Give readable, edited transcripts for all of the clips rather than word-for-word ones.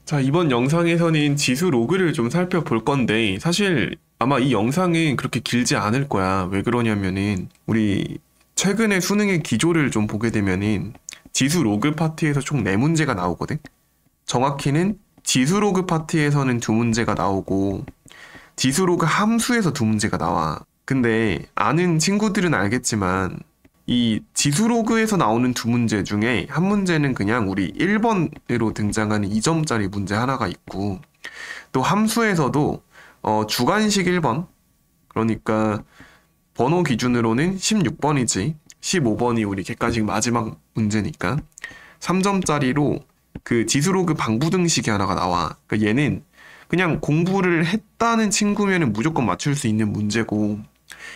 자, 이번 영상에서는 지수 로그를 좀 살펴볼 건데, 사실 아마 이 영상은 그렇게 길지 않을 거야. 왜 그러냐면은, 우리 최근에 수능의 기조를 좀 보게 되면은, 지수 로그 파트에서 총 4문제가 나오거든? 정확히는 지수 로그 파트에서는 2문제가 나오고, 지수 로그 함수에서 2문제가 나와. 근데 아는 친구들은 알겠지만, 이 지수 로그에서 나오는 2문제 중에 한 문제는 그냥 우리 1번으로 등장하는 2점짜리 문제 하나가 있고, 또 함수에서도 주관식 1번, 그러니까 번호 기준으로는 16번이지 15번이 우리 객관식 마지막 문제니까 3점짜리로 그 지수 로그 방부등식이 하나가 나와. 그러니까 얘는 그냥 공부를 했다는 친구면은 무조건 맞출 수 있는 문제고,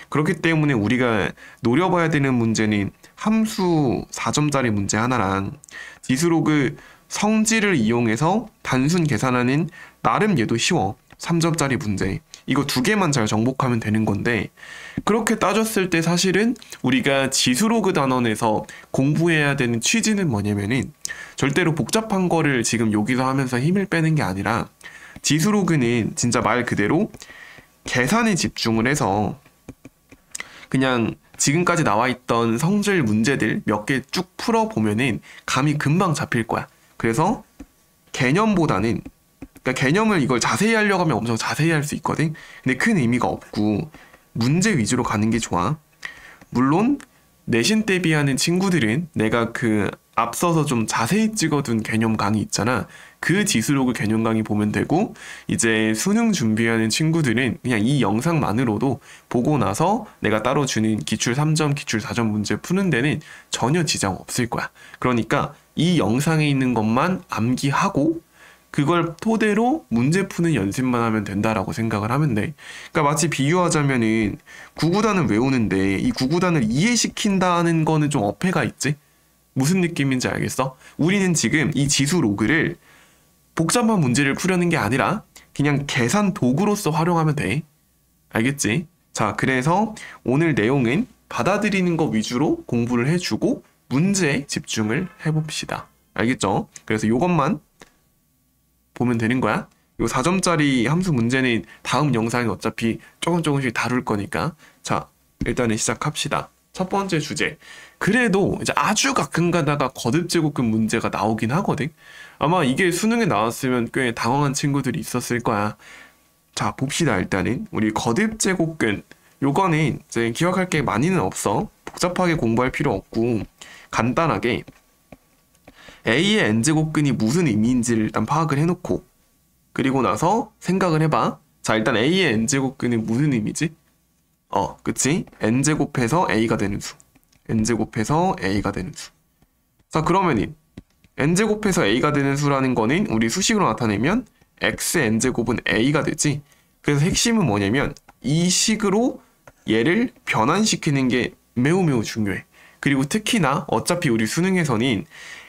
그렇기 때문에 우리가 노려봐야 되는 문제는 함수 4점짜리 문제 하나랑 지수로그 성질을 이용해서 단순 계산하는, 나름 얘도 쉬워, 3점짜리 문제. 이거 2개만 잘 정복하면 되는 건데, 그렇게 따졌을 때 사실은 우리가 지수로그 단원에서 공부해야 되는 취지는 뭐냐면은, 절대로 복잡한 거를 지금 여기서 하면서 힘을 빼는 게 아니라, 지수로그는 진짜 말 그대로 계산에 집중을 해서 그냥 지금까지 나와 있던 성질 문제들 몇 개 쭉 풀어보면은 감이 금방 잡힐 거야. 그래서 개념보다는, 그러니까 개념을 이걸 자세히 하려고 하면 엄청 자세히 할 수 있거든. 근데 큰 의미가 없고 문제 위주로 가는 게 좋아. 물론 내신 대비하는 친구들은 내가 그 앞서서 좀 자세히 찍어둔 개념 강의 있잖아. 그 지수로그 개념 강의 보면 되고, 이제 수능 준비하는 친구들은 그냥 이 영상만으로도 보고 나서 내가 따로 주는 기출 3점, 기출 4점 문제 푸는 데는 전혀 지장 없을 거야. 그러니까 이 영상에 있는 것만 암기하고 그걸 토대로 문제 푸는 연습만 하면 된다라고 생각을 하면 돼. 그러니까 마치 비유하자면은 구구단을 외우는데 이 구구단을 이해시킨다는 거는 좀 어폐가 있지? 무슨 느낌인지 알겠어? 우리는 지금 이 지수 로그를 복잡한 문제를 풀려는 게 아니라 그냥 계산 도구로서 활용하면 돼. 알겠지? 자, 그래서 오늘 내용은 받아들이는 거 위주로 공부를 해주고 문제에 집중을 해봅시다. 알겠죠? 그래서 이것만 보면 되는 거야. 요 4점짜리 함수 문제는 다음 영상에 어차피 조금씩 다룰 거니까. 자, 일단은 시작합시다. 첫 번째 주제. 그래도 이제 아주 가끔 가다가 거듭제곱근 문제가 나오긴 하거든. 아마 이게 수능에 나왔으면 꽤 당황한 친구들이 있었을 거야. 자, 봅시다. 일단은 우리 거듭제곱근, 요거는 이제 기억할 게 많이는 없어. 복잡하게 공부할 필요 없고 간단하게 A의 n제곱근이 무슨 의미인지를 일단 파악을 해놓고, 그리고 나서 생각을 해봐. 자, 일단 A의 n제곱근은 무슨 의미지? 그치? n제곱해서 A가 되는 수. n제곱해서 A가 되는 수. 자, 그러면은 n제곱해서 A가 되는 수라는 거는 우리 수식으로 나타내면 xn제곱은 A가 되지. 그래서 핵심은 뭐냐면 이 식으로 얘를 변환시키는 게 매우 중요해. 그리고 특히나 어차피 우리 수능에서는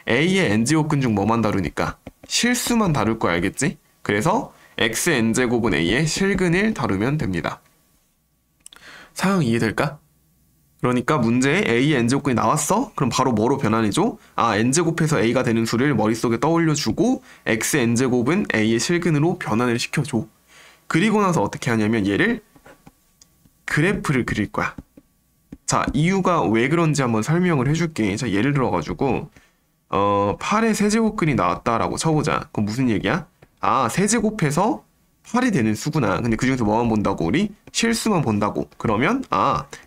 A의 n제곱근 중 뭐만 다루니까 실수만 다룰 거 알겠지? 그래서 xn제곱은 A의 실근을 다루면 됩니다. 상황 이해될까? 그러니까 문제에 A의 n제곱근이 나왔어? 그럼 바로 뭐로 변환해줘? n제곱해서 A가 되는 수를 머릿속에 떠올려주고 xn제곱은 A의 실근으로 변환을 시켜줘. 그리고 나서 어떻게 하냐면 얘를 그래프를 그릴 거야. 자, 이유가 왜 그런지 한번 설명을 해줄게. 자, 예를 들어가지고 8의 세제곱근이 나왔다라고 쳐보자. 그럼 무슨 얘기야? 세제곱해서 8이 되는 수구나. 근데 그중에서 뭐만 본다고? 우리 실수만 본다고. 그러면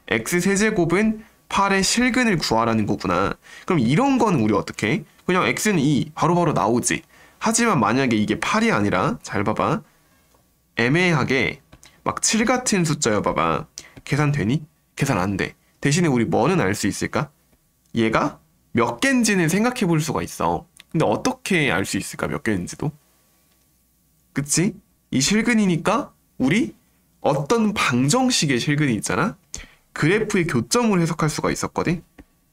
x세제곱은 8의 실근을 구하라는 거구나. 그럼 이런 거는 우리 어떻게 해? 그냥 x는 2 바로바로 나오지. 하지만 만약에 이게 8이 아니라, 잘 봐봐, 애매하게 막 7 같은 숫자여 봐봐. 계산 되니? 계산 안 돼. 대신에 우리 뭐는 알 수 있을까? 얘가 몇 개인지는 생각해 볼 수가 있어. 근데 어떻게 알 수 있을까? 몇 개인지도? 그치? 이 실근이니까 우리 어떤 방정식의 실근이 있잖아? 그래프의 교점을 해석할 수가 있었거든?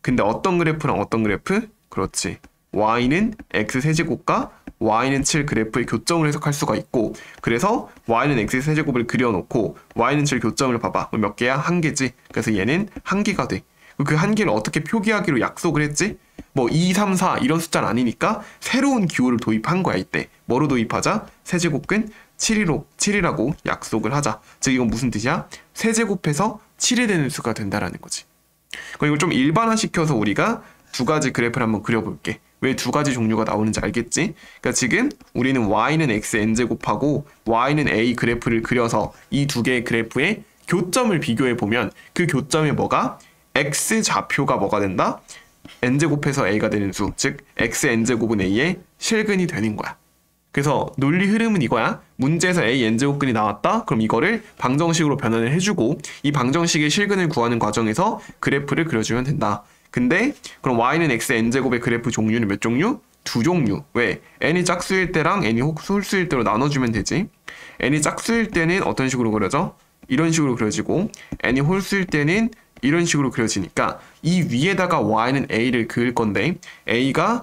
근데 어떤 그래프랑 어떤 그래프? 그렇지. y는 x세제곱과 y는 7 그래프의 교점을 해석할 수가 있고, 그래서 y는 x세제곱을 그려놓고 y는 7 교점을 봐봐. 그럼 몇 개야? 한 개지. 그래서 얘는 한 개가 돼. 그 한 개를 어떻게 표기하기로 약속을 했지? 뭐 2, 3, 4 이런 숫자는 아니니까 새로운 기호를 도입한 거야. 이때 뭐로 도입하자? 세제곱근 7이라고 약속을 하자. 즉 이건 무슨 뜻이야? 세제곱해서 7이 되는 수가 된다라는 거지. 그럼 이걸 좀 일반화시켜서 우리가 두 가지 그래프를 한번 그려볼게. 왜 두 가지 종류가 나오는지 알겠지? 그러니까 지금 우리는 y는 x n제곱하고 y는 a 그래프를 그려서 이 두 개의 그래프의 교점을 비교해보면 그 교점이 뭐가? x 좌표가 뭐가 된다? n제곱해서 a가 되는 수, 즉 x n제곱은 a의 실근이 되는 거야. 그래서 논리 흐름은 이거야. 문제에서 a n제곱근이 나왔다? 그럼 이거를 방정식으로 변환을 해주고 이 방정식의 실근을 구하는 과정에서 그래프를 그려주면 된다. 근데 그럼 y는 x n제곱의 그래프 종류는 몇 종류? 두 종류. 왜? n이 짝수일 때랑 n이 홀수일 때로 나눠주면 되지. n이 짝수일 때는 어떤 식으로 그려져? 이런 식으로 그려지고 n이 홀수일 때는 이런 식으로 그려지니까 이 위에다가 y는 a를 그을 건데 a가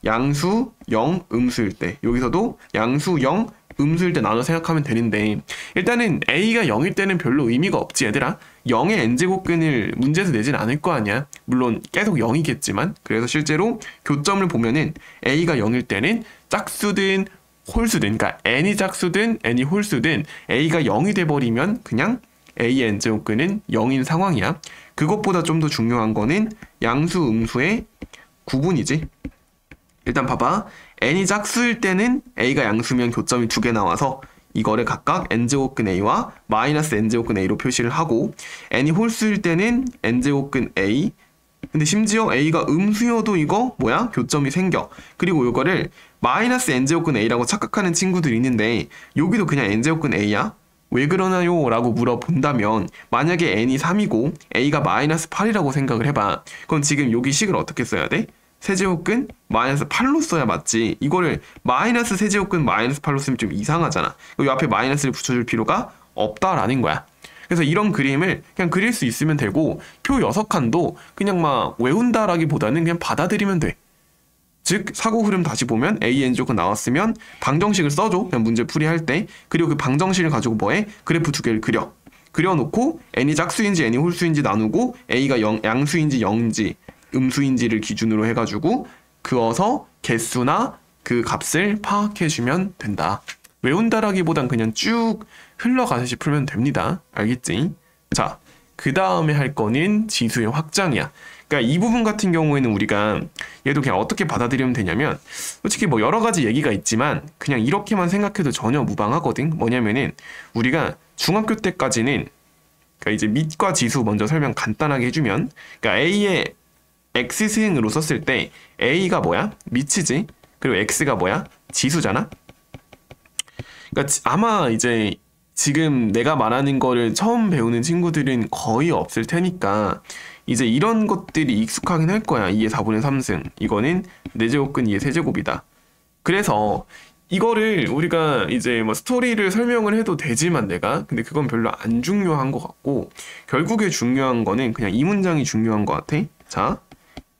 양수 0, 음수일 때 여기서도 양수 0, 음수일 때 나눠 생각하면 되는데 일단은 a가 0일 때는 별로 의미가 없지 얘들아. 0의 n제곱근을 문제에서 내진 않을 거 아니야. 물론 계속 0이겠지만 그래서 실제로 교점을 보면은 a가 0일 때는 짝수든 홀수든 그러니까 n이 짝수든 n이 홀수든 a가 0이 돼버리면 그냥 a의 n제곱근은 0인 상황이야. 그것보다 좀 더 중요한 거는 양수 음수의 구분이지. 일단 봐봐. n이 짝수일 때는 a가 양수면 교점이 두 개 나와서 이거를 각각 n제곱근 a와 마이너스 n제곱근 a로 표시를 하고 n이 홀수일 때는 n제곱근 a 근데 심지어 a가 음수여도 이거 뭐야? 교점이 생겨. 그리고 이거를 마이너스 n제곱근 a라고 착각하는 친구들이 있는데 여기도 그냥 n제곱근 a야? 왜 그러나요? 라고 물어본다면 만약에 n이 3이고 a가 마이너스 8이라고 생각을 해봐. 그럼 지금 여기 식을 어떻게 써야 돼? 세제곱근 마이너스 8로 써야 맞지. 이거를 마이너스 세제곱근 마이너스 8로 쓰면 좀 이상하잖아. 이 앞에 마이너스를 붙여줄 필요가 없다라는 거야. 그래서 이런 그림을 그냥 그릴 수 있으면 되고 표 6칸도 그냥 막 외운다라기보다는 그냥 받아들이면 돼. 즉 사고 흐름 다시 보면 a n제곱근 나왔으면 방정식을 써줘. 그냥 문제 풀이할 때. 그리고 그 방정식을 가지고 뭐해? 그래프 두 개를 그려놓고 n이 짝수인지 n이 홀수인지 나누고 a가 양수인지 0인지 음수인지를 기준으로 해가지고 그어서 개수나 그 값을 파악해주면 된다. 외운다라기보단 그냥 쭉 흘러가듯이 풀면 됩니다. 알겠지? 자, 그 다음에 할 거는 지수의 확장이야. 그러니까 이 부분 같은 경우에는 우리가 얘도 그냥 어떻게 받아들이면 되냐면 솔직히 뭐 여러 가지 얘기가 있지만 그냥 이렇게만 생각해도 전혀 무방하거든. 뭐냐면은 우리가 중학교 때까지는 그러니까 이제 밑과 지수 먼저 설명 간단하게 해주면 그러니까 a의 x승으로 썼을 때 a가 뭐야? 밑이지. 그리고 x가 뭐야? 지수잖아. 그러니까 아마 이제 지금 내가 말하는 거를 처음 배우는 친구들은 거의 없을 테니까 이제 이런 것들이 익숙하긴 할 거야. 2의 4분의 3승. 이거는 4제곱근 2의 세제곱이다. 그래서 이거를 우리가 이제 뭐 스토리를 설명을 해도 되지만 내가 근데 그건 별로 안 중요한 것 같고 결국에 중요한 거는 그냥 이 문장이 중요한 것 같아. 자,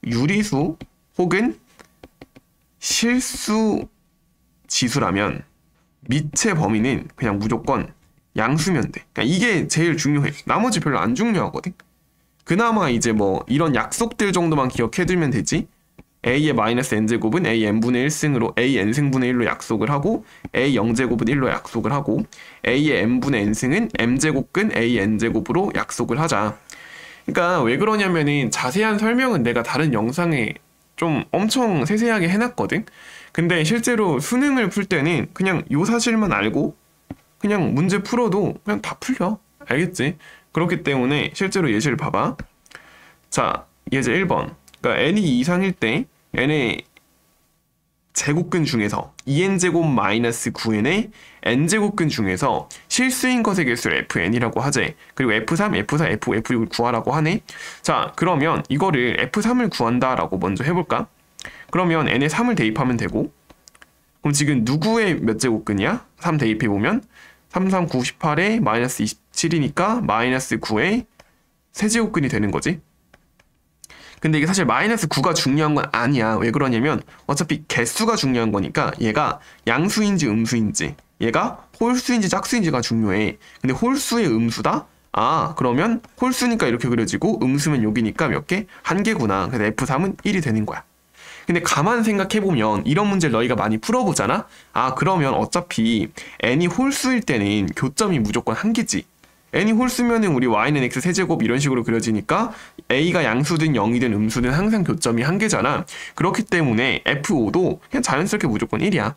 유리수 혹은 실수 지수라면 밑의 범위는 그냥 무조건 양수면 돼. 그러니까 이게 제일 중요해. 나머지 별로 안 중요하거든. 그나마 이제 뭐 이런 약속들 정도만 기억해두면 되지. a의 마이너스 n제곱은 a n분의 1승으로 a n승분의 1로 약속을 하고 a 0제곱은 1로 약속을 하고 a의 n분의 n승은 m제곱근 a n제곱으로 약속을 하자. 그러니까 왜 그러냐면은 자세한 설명은 내가 다른 영상에 좀 엄청 세세하게 해놨거든. 근데 실제로 수능을 풀 때는 그냥 요 사실만 알고 그냥 문제 풀어도 그냥 다 풀려. 알겠지? 그렇기 때문에 실제로 예시를 봐봐. 자, 예제 1번. 그러니까 n이 이상일 때 n의 제곱근 중에서 2n제곱 마이너스 9n의 n제곱근 중에서 실수인 것의 개수를 fn이라고 하재. 그리고 f3, f4, f6을 구하라고 하네. 자, 그러면 이거를 f3을 구한다라고 먼저 해볼까? 그러면 n에 3을 대입하면 되고 그럼 지금 누구의 몇 제곱근이야? 3 대입해보면 3, 3, 9, 18에 마이너스 27이니까 마이너스 9의 세제곱근이 되는 거지. 근데 이게 사실 마이너스 9가 중요한 건 아니야. 왜 그러냐면 어차피 개수가 중요한 거니까 얘가 양수인지 음수인지 얘가 홀수인지 짝수인지가 중요해. 근데 홀수의 음수다? 아, 그러면 홀수니까 이렇게 그려지고 음수면 여기니까 몇 개? 한 개구나. 그래서 F3은 1이 되는 거야. 근데 가만 생각해보면 이런 문제를 너희가 많이 풀어보잖아? 아, 그러면 어차피 n이 홀수일 때는 교점이 무조건 한 개지. n이 홀수면은 우리 y는 x 세제곱 이런 식으로 그려지니까 a가 양수든 0이든 음수든 항상 교점이 한 개잖아. 그렇기 때문에 f5도 그냥 자연스럽게 무조건 1이야.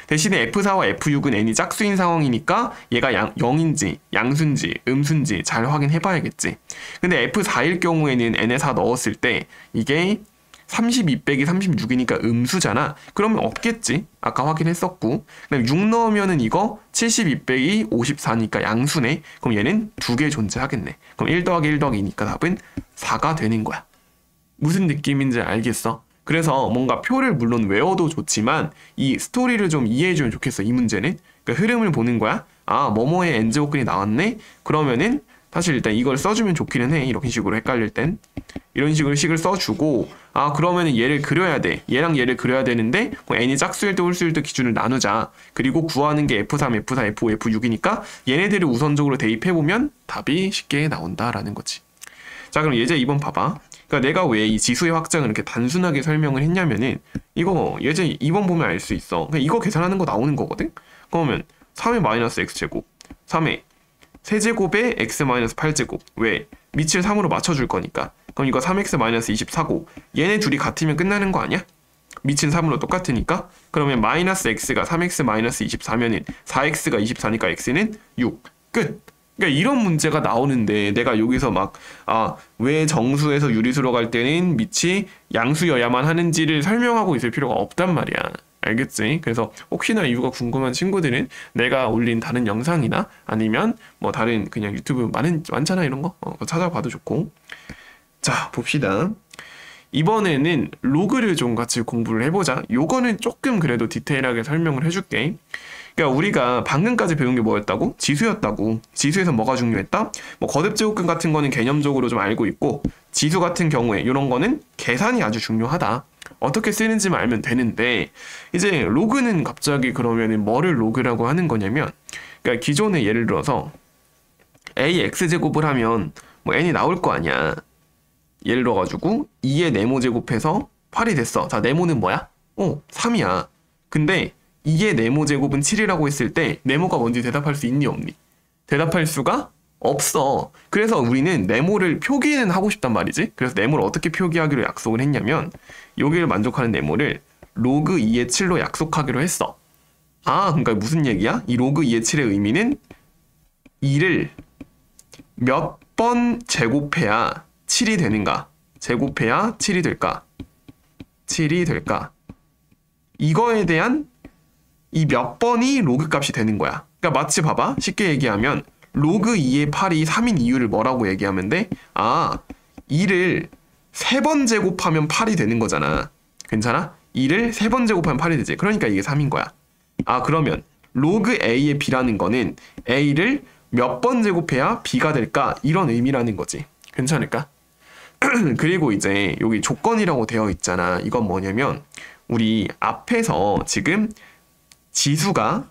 대신에 F4와 F6은 n이 짝수인 상황이니까 얘가 0인지 양수인지 음수인지 잘 확인해봐야겠지. 근데 F4일 경우에는 n에 4 넣었을 때 이게 32 빼기 36이니까 음수잖아. 그러면 없겠지. 아까 확인했었고. 그다음에 6 넣으면은 이거 72 빼기 54니까 양수네. 그럼 얘는 2개 존재하겠네. 그럼 1 더하기 1 더하기 2니까 답은 4가 되는 거야. 무슨 느낌인지 알겠어? 그래서 뭔가 표를 물론 외워도 좋지만 이 스토리를 좀 이해해주면 좋겠어. 이 문제는. 그러니까 흐름을 보는 거야. 아, 뭐뭐의 n제곱근이 나왔네? 그러면은 사실 일단 이걸 써주면 좋기는 해. 이런 식으로 헷갈릴 땐. 이런 식으로 식을 써주고, 아, 그러면은 얘를 그려야 돼. 얘랑 얘를 그려야 되는데, n이 짝수일 때 홀수일 때 기준을 나누자. 그리고 구하는 게 F3, F4, F5, F6이니까 얘네들을 우선적으로 대입해보면 답이 쉽게 나온다라는 거지. 자, 그럼 예제 2번 봐봐. 그러니까 내가 왜 이 지수의 확장을 이렇게 단순하게 설명을 했냐면은, 이거 예제 2번 보면 알 수 있어. 그냥 이거 계산하는 거 나오는 거거든? 그러면 3의 마이너스 x제곱, 3의 세제곱에 x 마이너스 8제곱. 왜? 밑을 3으로 맞춰줄 거니까. 그럼 이거 3x 마이너스 24고 얘네 둘이 같으면 끝나는 거 아니야? 밑은 3으로 똑같으니까. 그러면 마이너스 x가 3x 마이너스 24면은 4x가 24니까 x는 6. 끝. 그러니까 이런 문제가 나오는데 내가 여기서 막 왜 정수에서 유리수로 갈 때는 밑이 양수여야만 하는지를 설명하고 있을 필요가 없단 말이야. 알겠지? 그래서 혹시나 이유가 궁금한 친구들은 내가 올린 다른 영상이나 아니면 뭐 다른 그냥 유튜브 많잖아 이런 거 찾아봐도 좋고. 자, 봅시다. 이번에는 로그를 좀 같이 공부를 해보자. 요거는 조금 그래도 디테일하게 설명을 해줄게. 그러니까 우리가 방금까지 배운 게 뭐였다고? 지수였다고. 지수에서 뭐가 중요했다? 뭐 거듭제곱근 같은 거는 개념적으로 좀 알고 있고, 지수 같은 경우에 이런 거는 계산이 아주 중요하다. 어떻게 쓰는지만 알면 되는데, 이제 로그는 갑자기 그러면은 뭐를 로그라고 하는 거냐면, 그러니까 기존에 예를 들어서 ax제곱을 하면 뭐 n이 나올 거 아니야. 예를 들어가지고 2의 네모 제곱해서 8이 됐어. 자, 네모는 뭐야? 3이야. 근데 2의 네모 제곱은 7이라고 했을 때 네모가 뭔지 대답할 수 있니 없니? 대답할 수가 없어. 그래서 우리는 네모를 표기는 하고 싶단 말이지. 그래서 네모를 어떻게 표기하기로 약속을 했냐면 여기를 만족하는 네모를 로그 2의 7로 약속하기로 했어. 아, 그러니까 무슨 얘기야? 이 로그 2의 7의 의미는 2를 몇 번 제곱해야 7이 되는가? 제곱해야 7이 될까? 7이 될까? 이거에 대한 이 몇 번이 로그 값이 되는 거야. 그러니까 마치 봐봐. 쉽게 얘기하면 로그 2의 8이 3인 이유를 뭐라고 얘기하면 돼? 2를 3번 제곱하면 8이 되는 거잖아. 괜찮아? 2를 3번 제곱하면 8이 되지. 그러니까 이게 3인 거야. 그러면 로그 a의 b라는 거는 a를 몇 번 제곱해야 b가 될까? 이런 의미라는 거지. 괜찮을까? 그리고 이제 여기 조건이라고 되어 있잖아. 이건 뭐냐면 우리 앞에서 지금 지수가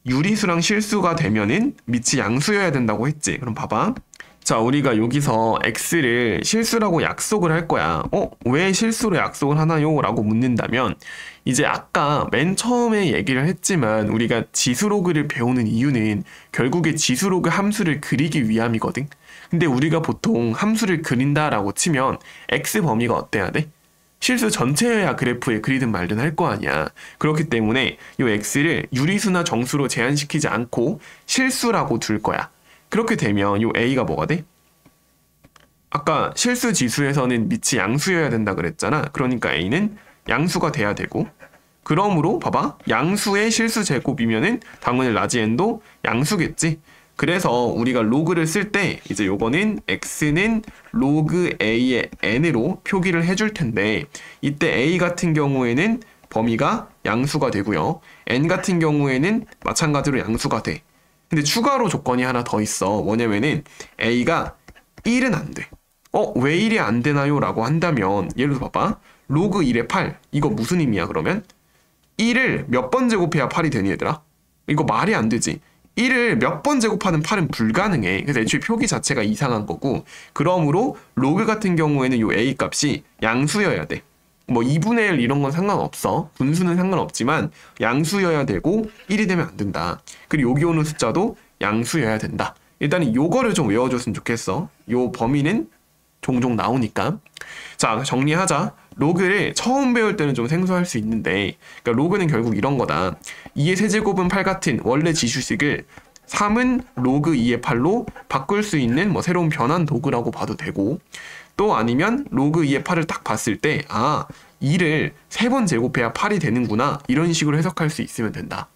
유리수랑 실수가 되면은 밑이 양수여야 된다고 했지. 그럼 봐봐. 자, 우리가 여기서 x를 실수라고 약속을 할 거야. 왜 실수로 약속을 하나요? 라고 묻는다면 이제 아까 맨 처음에 얘기를 했지만 우리가 지수로그를 배우는 이유는 결국에 지수로그 함수를 그리기 위함이거든. 근데 우리가 보통 함수를 그린다라고 치면 x 범위가 어때야 돼? 실수 전체여야 그래프에 그리든 말든 할 거 아니야. 그렇기 때문에 이 x를 유리수나 정수로 제한시키지 않고 실수라고 둘 거야. 그렇게 되면 이 a가 뭐가 돼? 아까 실수 지수에서는 밑이 양수여야 된다 그랬잖아. 그러니까 a는 양수가 돼야 되고, 그러므로 봐봐. 양수의 실수 제곱이면은 당연히 라지 n도 양수겠지. 그래서 우리가 로그를 쓸 때 이제 요거는 x는 로그 a의 n으로 표기를 해줄 텐데, 이때 a 같은 경우에는 범위가 양수가 되고요. n 같은 경우에는 마찬가지로 양수가 돼. 근데 추가로 조건이 하나 더 있어. 뭐냐면은 a가 1은 안 돼. 왜 1이 안 되나요? 라고 한다면 예를 들어 봐봐. 로그 1의 8. 이거 무슨 의미야 그러면? 1을 몇 번 제곱해야 8이 되니 얘들아? 이거 말이 안 되지. 1을 몇 번 제곱하는 8은 불가능해. 그래서 애초에 표기 자체가 이상한 거고, 그러므로 로그 같은 경우에는 요 a 값이 양수여야 돼. 뭐 2분의 1 이런 건 상관없어. 분수는 상관없지만 양수여야 되고 1이 되면 안 된다. 그리고 여기 오는 숫자도 양수여야 된다. 일단은 요거를 좀 외워줬으면 좋겠어. 요 범위는 종종 나오니까. 자, 정리하자. 로그를 처음 배울 때는 좀 생소할 수 있는데, 그러니까 로그는 결국 이런 거다. 2의 세제곱은 8 같은 원래 지수식을 3은 로그 2의 8로 바꿀 수 있는 뭐 새로운 변환 도구라고 봐도 되고, 또 아니면 로그 2의 8을 딱 봤을 때 2를 3번 제곱해야 8이 되는구나, 이런 식으로 해석할 수 있으면 된다.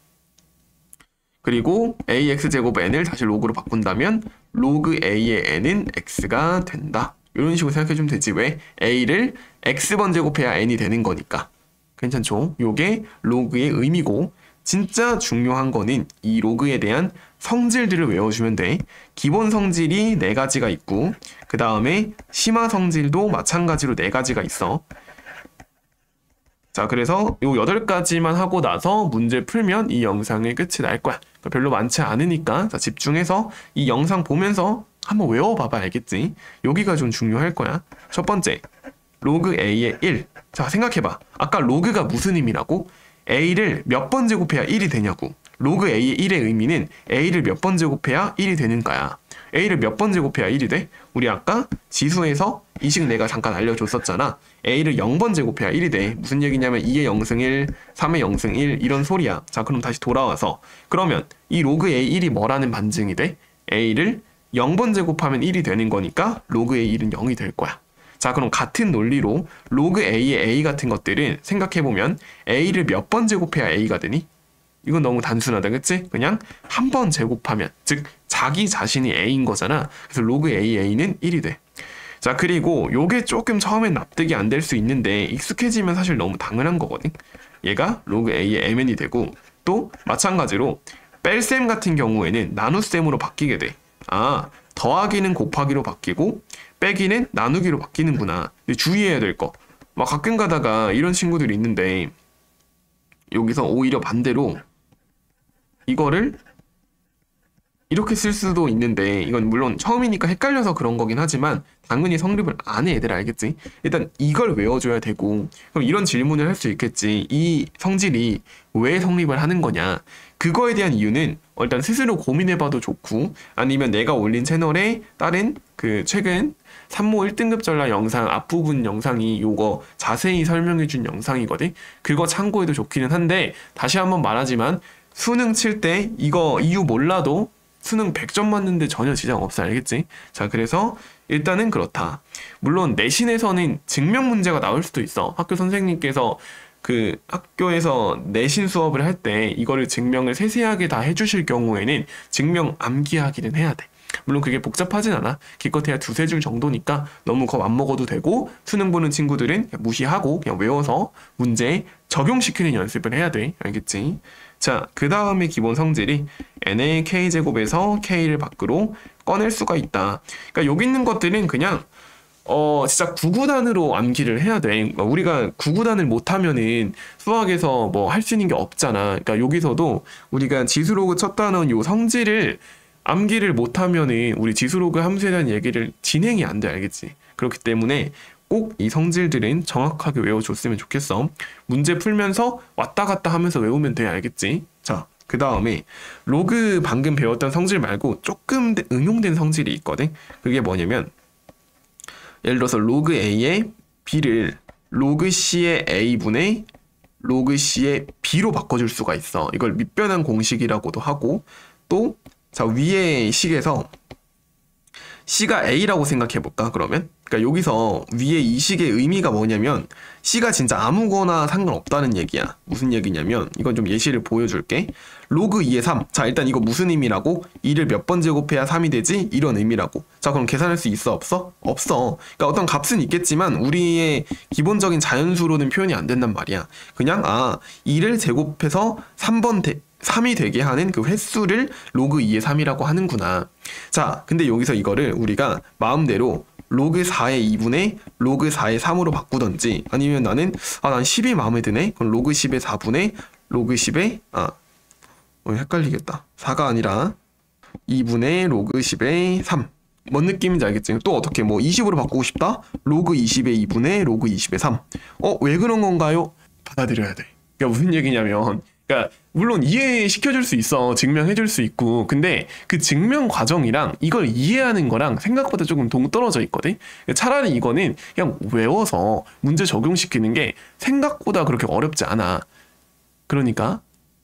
그리고 ax제곱 n을 다시 로그로 바꾼다면 로그 a의 n은 x가 된다. 이런 식으로 생각해주면 되지. 왜? a를 x번 제곱해야 n이 되는 거니까. 괜찮죠? 요게 로그의 의미고, 진짜 중요한 거는 이 로그에 대한 성질들을 외워주면 돼. 기본 성질이 4가지가 있고, 그 다음에 심화 성질도 마찬가지로 4가지가 있어. 자, 그래서 요 8가지만 하고 나서 문제 풀면 이 영상의 끝이 날 거야. 별로 많지 않으니까 자, 집중해서 이 영상 보면서 한번 외워봐봐, 알겠지? 여기가 좀 중요할 거야. 첫 번째, 로그 a의 1. 자, 생각해봐. 아까 로그가 무슨 의미라고? a를 몇 번 제곱해야 1이 되냐고. 로그 a의 1의 의미는 a를 몇 번 제곱해야 1이 되는가야. a를 몇 번 제곱해야 1이 돼? 우리 아까 지수에서 이 식 내가 잠깐 알려줬었잖아. a를 0번 제곱해야 1이 돼. 무슨 얘기냐면 2의 0승 1, 3의 0승 1 이런 소리야. 자, 그럼 다시 돌아와서 그러면 이 로그 a 1이 뭐라는 반증이 돼? a를 0번 제곱하면 1이 되는 거니까 로그 a 1은 0이 될 거야. 자, 그럼 같은 논리로 로그 a의 a 같은 것들은 생각해보면 a를 몇 번 제곱해야 a가 되니? 이건 너무 단순하다, 그치? 그냥 한 번 제곱하면, 즉 자기 자신이 a인 거잖아. 그래서 로그 a는 1이 돼. 자, 그리고 요게 조금 처음엔 납득이 안 될 수 있는데 익숙해지면 사실 너무 당연한 거거든. 얘가 로그 a의 mn이 되고, 또 마찬가지로 뺄셈 같은 경우에는 나눗셈으로 바뀌게 돼. 더하기는 곱하기로 바뀌고 빼기는 나누기로 바뀌는구나. 근데 주의해야 될 거, 막 가끔 가다가 이런 친구들이 있는데 여기서 오히려 반대로 이거를 이렇게 쓸 수도 있는데, 이건 물론 처음이니까 헷갈려서 그런 거긴 하지만 당연히 성립을 안 해, 얘들 알겠지? 일단 이걸 외워줘야 되고, 그럼 이런 질문을 할 수 있겠지. 이 성질이 왜 성립을 하는 거냐? 그거에 대한 이유는 일단 스스로 고민해봐도 좋고, 아니면 내가 올린 채널에 다른 그 최근 산모 1등급 전라 영상 앞부분 영상이 요거 자세히 설명해준 영상이거든. 그거 참고해도 좋기는 한데, 다시 한번 말하지만 수능 칠 때 이거 이유 몰라도 수능 100점 맞는데 전혀 지장 없어, 알겠지? 자, 그래서 일단은 그렇다. 물론 내신에서는 증명 문제가 나올 수도 있어. 학교 선생님께서 그 학교에서 내신 수업을 할 때 이거를 증명을 세세하게 다 해주실 경우에는 증명 암기하기는 해야 돼. 물론 그게 복잡하진 않아. 기껏해야 2-3줄 정도니까 너무 겁 안 먹어도 되고, 수능 보는 친구들은 그냥 무시하고 그냥 외워서 문제에 적용시키는 연습을 해야 돼, 알겠지? 자, 그 다음에 기본 성질이 n의 k제곱에서 k를 밖으로 꺼낼 수가 있다. 그러니까 여기 있는 것들은 그냥 진짜 구구단으로 암기를 해야 돼. 그러니까 우리가 구구단을 못하면은 수학에서 뭐 할 수 있는 게 없잖아. 그러니까 여기서도 우리가 지수로그 쳤다는 요 성질을 암기를 못하면은 우리 지수로그 함수에 대한 얘기를 진행이 안 돼, 알겠지? 그렇기 때문에 꼭 이 성질들은 정확하게 외워줬으면 좋겠어. 문제 풀면서 왔다 갔다 하면서 외우면 돼, 알겠지? 자, 그 다음에 로그 방금 배웠던 성질 말고 조금 응용된 성질이 있거든. 그게 뭐냐면, 예를 들어서 로그 a의 b를 로그 c의 a분의 로그 c의 b로 바꿔줄 수가 있어. 이걸 밑변환 공식이라고도 하고, 또 자, 위의 식에서 C가 A라고 생각해볼까, 그러면? 그러니까 여기서 위에 이 식의 의미가 뭐냐면 C가 진짜 아무거나 상관없다는 얘기야. 무슨 얘기냐면, 이건 좀 예시를 보여줄게. 로그 2의 3. 자, 일단 이거 무슨 의미라고? 2를 몇 번 제곱해야 3이 되지? 이런 의미라고. 자, 그럼 계산할 수 있어, 없어? 없어. 그러니까 어떤 값은 있겠지만 우리의 기본적인 자연수로는 표현이 안 된단 말이야. 그냥 2를 제곱해서 3이 되게 하는 그 횟수를 로그 2의 3이라고 하는구나. 자, 근데 여기서 이거를 우리가 마음대로 로그 4의 2분의 로그 4의 3으로 바꾸던지, 아니면 나는 난 10이 마음에 드네? 그럼 로그 10의 4분의 로그 10의 헷갈리겠다. 4가 아니라 2분의 로그 10의 3. 뭔 느낌인지 알겠지? 또 어떻게 뭐 20으로 바꾸고 싶다? 로그 20의 2분의 로그 20의 3. 왜 그런 건가요? 받아들여야 돼. 그러니까 무슨 얘기냐면, 그러니까 물론 이해시켜줄 수 있어. 증명해줄 수 있고. 근데 그 증명 과정이랑 이걸 이해하는 거랑 생각보다 조금 동떨어져 있거든. 차라리 이거는 그냥 외워서 문제 적용시키는 게 생각보다 그렇게 어렵지 않아. 그러니까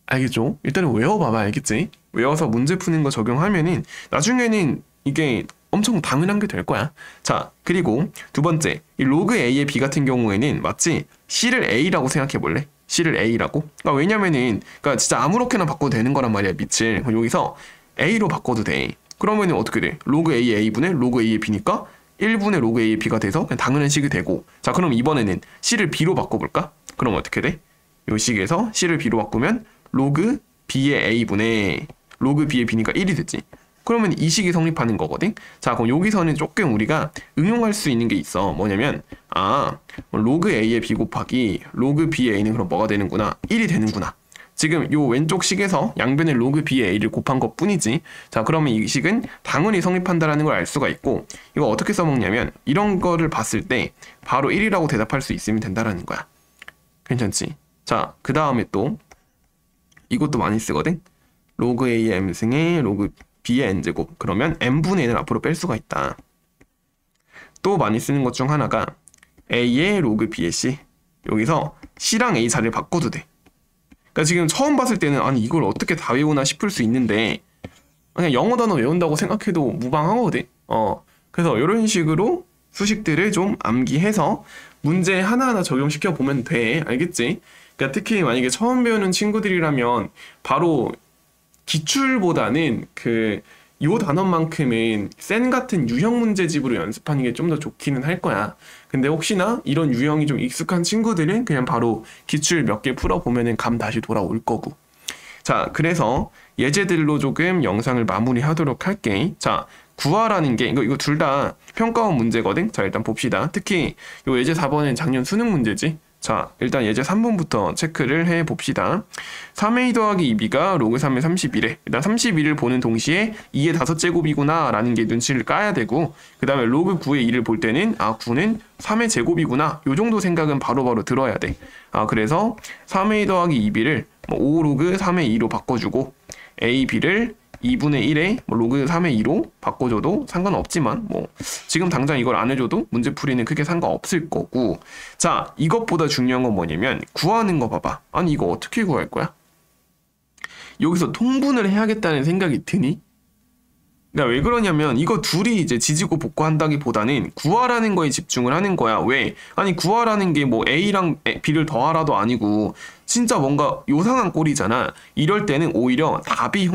알겠죠? 일단은 외워봐봐. 알겠지? 외워서 문제 푸는 거 적용하면은 나중에는 이게 엄청 당연한 게 될 거야. 자, 그리고 두 번째, 이 로그 A의 B 같은 경우에는 맞지? C를 A라고 생각해 볼래? C를 A라고? 그러니까 왜냐면은 그러니까 진짜 아무렇게나 바꿔도 되는 거란 말이야, 밑을. 그럼 여기서 A로 바꿔도 돼. 그러면은 어떻게 돼? 로그 A의 A분의 로그 A의 B니까 1분의 로그 A의 B가 돼서 그냥 당연한 식이 되고. 자, 그럼 이번에는 C를 B로 바꿔볼까? 그럼 어떻게 돼? 이 식에서 C를 B로 바꾸면 로그 B의 A분의 로그 B의 B니까 1이 됐지. 그러면 이 식이 성립하는 거거든. 자, 그럼 여기서는 조금 우리가 응용할 수 있는 게 있어. 뭐냐면 로그 A의 B 곱하기 로그 B의 A는 그럼 뭐가 되는구나? 1이 되는구나. 지금 요 왼쪽 식에서 양변의 로그 B의 A를 곱한 것 뿐이지. 자, 그러면 이 식은 당연히 성립한다라는 걸 알 수가 있고, 이거 어떻게 써먹냐면 이런 거를 봤을 때 바로 1이라고 대답할 수 있으면 된다라는 거야. 괜찮지? 자, 그 다음에 또 이것도 많이 쓰거든. 로그 A의 M승의 로그 B의 N제곱. 그러면 N분의 N을 앞으로 뺄 수가 있다. 또 많이 쓰는 것 중 하나가 A의 로그 B의 C. 여기서 C랑 A 자리를 바꿔도 돼. 그러니까 지금 처음 봤을 때는 아니 이걸 어떻게 다 외우나 싶을 수 있는데 그냥 영어 단어 외운다고 생각해도 무방하거든. 그래서 이런 식으로 수식들을 좀 암기해서 문제 하나하나 적용시켜 보면 돼. 알겠지? 그러니까 특히 만약에 처음 배우는 친구들이라면 바로 기출보다는 요 단원만큼은 센 같은 유형 문제집으로 연습하는 게 좀 더 좋기는 할 거야. 근데 혹시나 이런 유형이 좀 익숙한 친구들은 그냥 바로 기출 몇 개 풀어보면은 감 다시 돌아올 거고. 자, 그래서 예제들로 조금 영상을 마무리하도록 할게. 자, 구하라는 게 이거 둘 다 평가원 문제거든. 자, 일단 봅시다. 특히 요 예제 4번은 작년 수능 문제지. 자, 일단 예제 3번부터 체크를 해봅시다. 3a 더하기 2b가 로그 3의 31에 일단 31을 보는 동시에 2의 5제곱이구나 라는 게 눈치를 까야 되고, 그 다음에 로그 9의 2를 볼 때는 9는 3의 제곱이구나 요 정도 생각은 바로바로 들어야 돼. 그래서 3a 더하기 2b를 5 로그 3의 2로 바꿔주고 a, b를 2분의 1에 로그 3의 2로 바꿔줘도 상관없지만 지금 당장 이걸 안 해줘도 문제풀이는 크게 상관없을 거고. 자, 이것보다 중요한 건 뭐냐면 구하는 거 봐봐. 아니 이거 어떻게 구할 거야? 여기서 통분을 해야겠다는 생각이 드니? 그러니까 왜 그러냐면 이거 둘이 이제 지지고 볶고한다기보다는 구하라는 거에 집중을 하는 거야. 왜? 아니 구하라는 게 A랑 B를 더하라도 아니고 진짜 뭔가 요상한 꼴이잖아. 이럴 때는 오히려 답이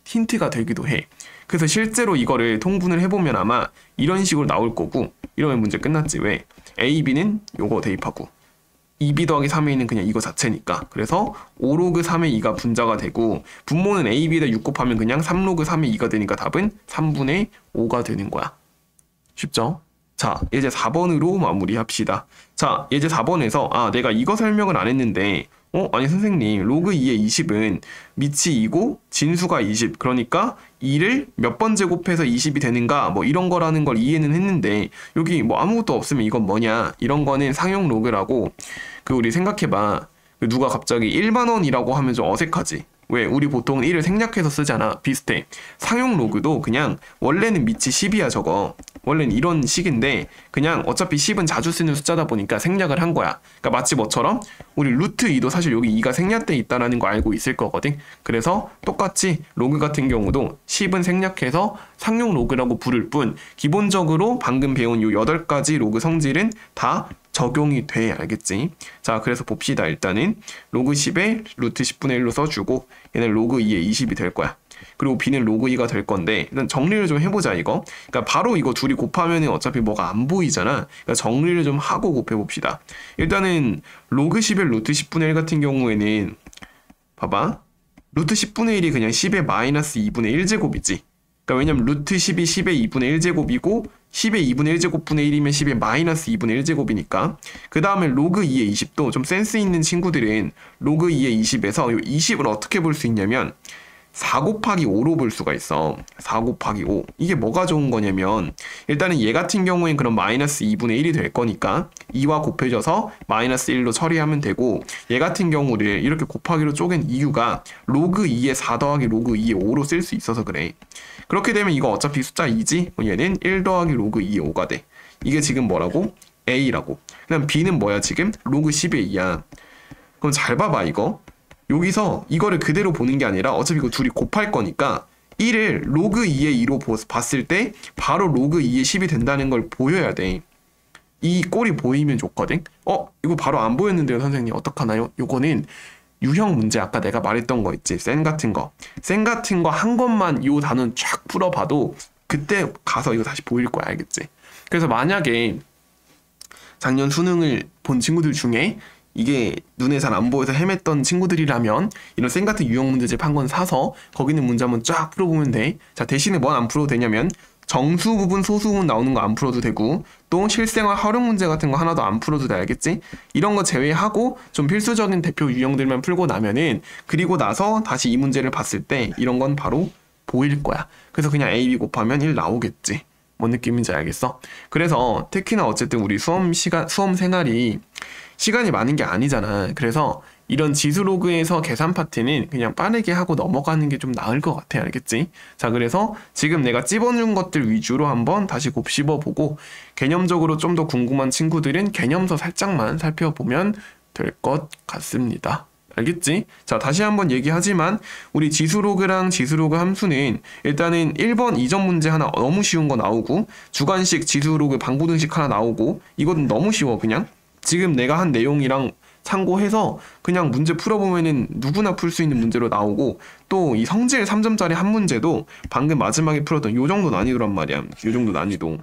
힌트가 되기도 해. 그래서 실제로 이거를 통분을 해보면 아마 이런 식으로 나올 거고, 이러면 문제 끝났지. 왜? A, B는 요거 대입하고 2B 더하기 3A는 그냥 이거 자체니까. 그래서 5로그 3의 2가 분자가 되고 분모는 A, B에다 6 곱하면 그냥 3로그 3의 2가 되니까 답은 3분의 5가 되는 거야. 쉽죠? 자, 예제 4번으로 마무리합시다. 자, 예제 4번에서 내가 이거 설명을 안 했는데 아니 선생님 로그 2의 20은 밑이 2고 진수가 20, 그러니까 2를 몇 번 제곱해서 20이 되는가 이런 거라는 걸 이해는 했는데 여기 아무것도 없으면 이건 뭐냐, 이런 거는 상용 로그라고. 우리 생각해봐. 누가 갑자기 1만 원이라고 하면 좀 어색하지. 왜? 우리 보통 1을 생략해서 쓰잖아. 비슷해. 상용 로그도 그냥 원래는 밑이 10이야 저거. 원래는 이런 식인데 그냥 어차피 10은 자주 쓰는 숫자다 보니까 생략을 한 거야. 그러니까 마치 뭐처럼 우리 루트 2도 사실 여기 2가 생략돼 있다는 거 알고 있을 거거든. 그래서 똑같이 로그 같은 경우도 10은 생략해서 상용 로그라고 부를 뿐 기본적으로 방금 배운 요 8가지 로그 성질은 다 적용이 돼. 알겠지? 자, 그래서 봅시다. 일단은 로그 10에 루트 10분의 1로 써주고 얘는 로그 2에 20이 될 거야. 그리고 b는 로그 2가 될 건데 일단 정리를 좀 해보자 이거. 그러니까 바로 이거 둘이 곱하면은 어차피 뭐가 안 보이잖아. 그러니까 정리를 좀 하고 곱해봅시다. 일단은 로그 10의 루트 10분의 1 같은 경우에는 봐봐. 루트 10분의 1이 그냥 10의 마이너스 2분의 1제곱이지. 그러니까 왜냐면 루트 10이 10의 2분의 1제곱이고 10의 2분의 1제곱분의 1이면 10의 마이너스 2분의 1제곱이니까. 그 다음에 로그 2의 20도 좀 센스 있는 친구들은 로그 2의 20에서 이 20을 어떻게 볼 수 있냐면 4 곱하기 5로 볼 수가 있어. 4 곱하기 5. 이게 뭐가 좋은 거냐면 일단은 얘 같은 경우엔 그럼 마이너스 2분의 1이 될 거니까 2와 곱해져서 마이너스 1로 처리하면 되고, 얘 같은 경우를 이렇게 곱하기로 쪼갠 이유가 로그 2에 4 더하기 로그 2에 5로 쓸 수 있어서 그래. 그렇게 되면 이거 어차피 숫자 2지? 얘는 1 더하기 로그 2에 5가 돼. 이게 지금 뭐라고? A라고. 그다음 B는 뭐야 지금? 로그 10의 2야. 그럼 잘 봐봐 이거. 여기서 이거를 그대로 보는 게 아니라 어차피 이거 둘이 곱할 거니까 1을 로그 2의 2로 봤을 때 바로 로그 2의 10이 된다는 걸 보여야 돼. 이 꼴이 보이면 좋거든. 이거 바로 안 보였는데요 선생님 어떡하나요? 요거는 유형 문제, 아까 내가 말했던 거 있지, 센 같은 거 한 것만 요 단원 쫙 풀어봐도 그때 가서 이거 다시 보일 거야. 알겠지? 그래서 만약에 작년 수능을 본 친구들 중에 이게 눈에 잘 안 보여서 헤맸던 친구들이라면 이런 쌤 같은 유형 문제집 한 권 사서 거기 있는 문제 한번 쫙 풀어보면 돼. 자, 대신에 뭔 안 풀어도 되냐면 정수 구분, 소수 구분 나오는 거 안 풀어도 되고, 또 실생활 활용 문제 같은 거 하나도 안 풀어도 돼. 알겠지? 이런 거 제외하고 좀 필수적인 대표 유형들만 풀고 나면은, 그리고 나서 다시 이 문제를 봤을 때 이런 건 바로 보일 거야. 그래서 그냥 A, B 곱하면 1 나오겠지. 뭔 느낌인지 알겠어? 그래서 특히나 어쨌든 우리 수험 생활이 시간이 많은 게 아니잖아. 그래서 이런 지수로그에서 계산 파트는 그냥 빠르게 하고 넘어가는 게 좀 나을 것 같아. 알겠지? 자, 그래서 지금 내가 찝어준 것들 위주로 한번 다시 곱씹어보고, 개념적으로 좀 더 궁금한 친구들은 개념서 살짝만 살펴보면 될 것 같습니다. 알겠지? 자, 다시 한번 얘기하지만 우리 지수로그랑 지수로그 함수는 일단은 1번 이전 문제 하나 너무 쉬운 거 나오고, 주관식 지수로그 방고등식 하나 나오고, 이건 너무 쉬워. 그냥 지금 내가 한 내용이랑 참고해서 그냥 문제 풀어보면은 누구나 풀 수 있는 문제로 나오고, 또 이 성질 3점짜리 한 문제도 방금 마지막에 풀었던 요 정도 난이도란 말이야. 요 정도 난이도.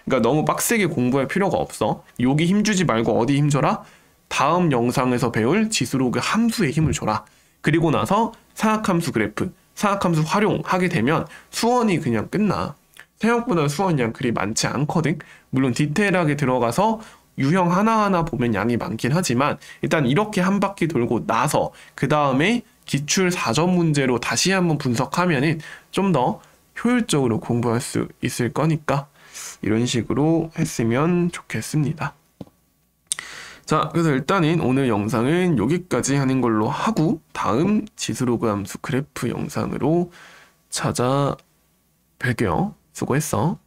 그러니까 너무 빡세게 공부할 필요가 없어. 여기 힘주지 말고 어디 힘줘라? 다음 영상에서 배울 지수로그 함수에 힘을 줘라. 그리고 나서 사각함수 그래프, 사각함수 활용하게 되면 수원이 그냥 끝나. 생각보다 수원이 그리 많지 않거든. 물론 디테일하게 들어가서 유형 하나하나 보면 양이 많긴 하지만, 일단 이렇게 한 바퀴 돌고 나서 그 다음에 기출 4점 문제로 다시 한번 분석하면은 좀 더 효율적으로 공부할 수 있을 거니까 이런 식으로 했으면 좋겠습니다. 자, 그래서 일단은 오늘 영상은 여기까지 하는 걸로 하고, 다음 지수로그 함수 그래프 영상으로 찾아뵐게요. 수고했어.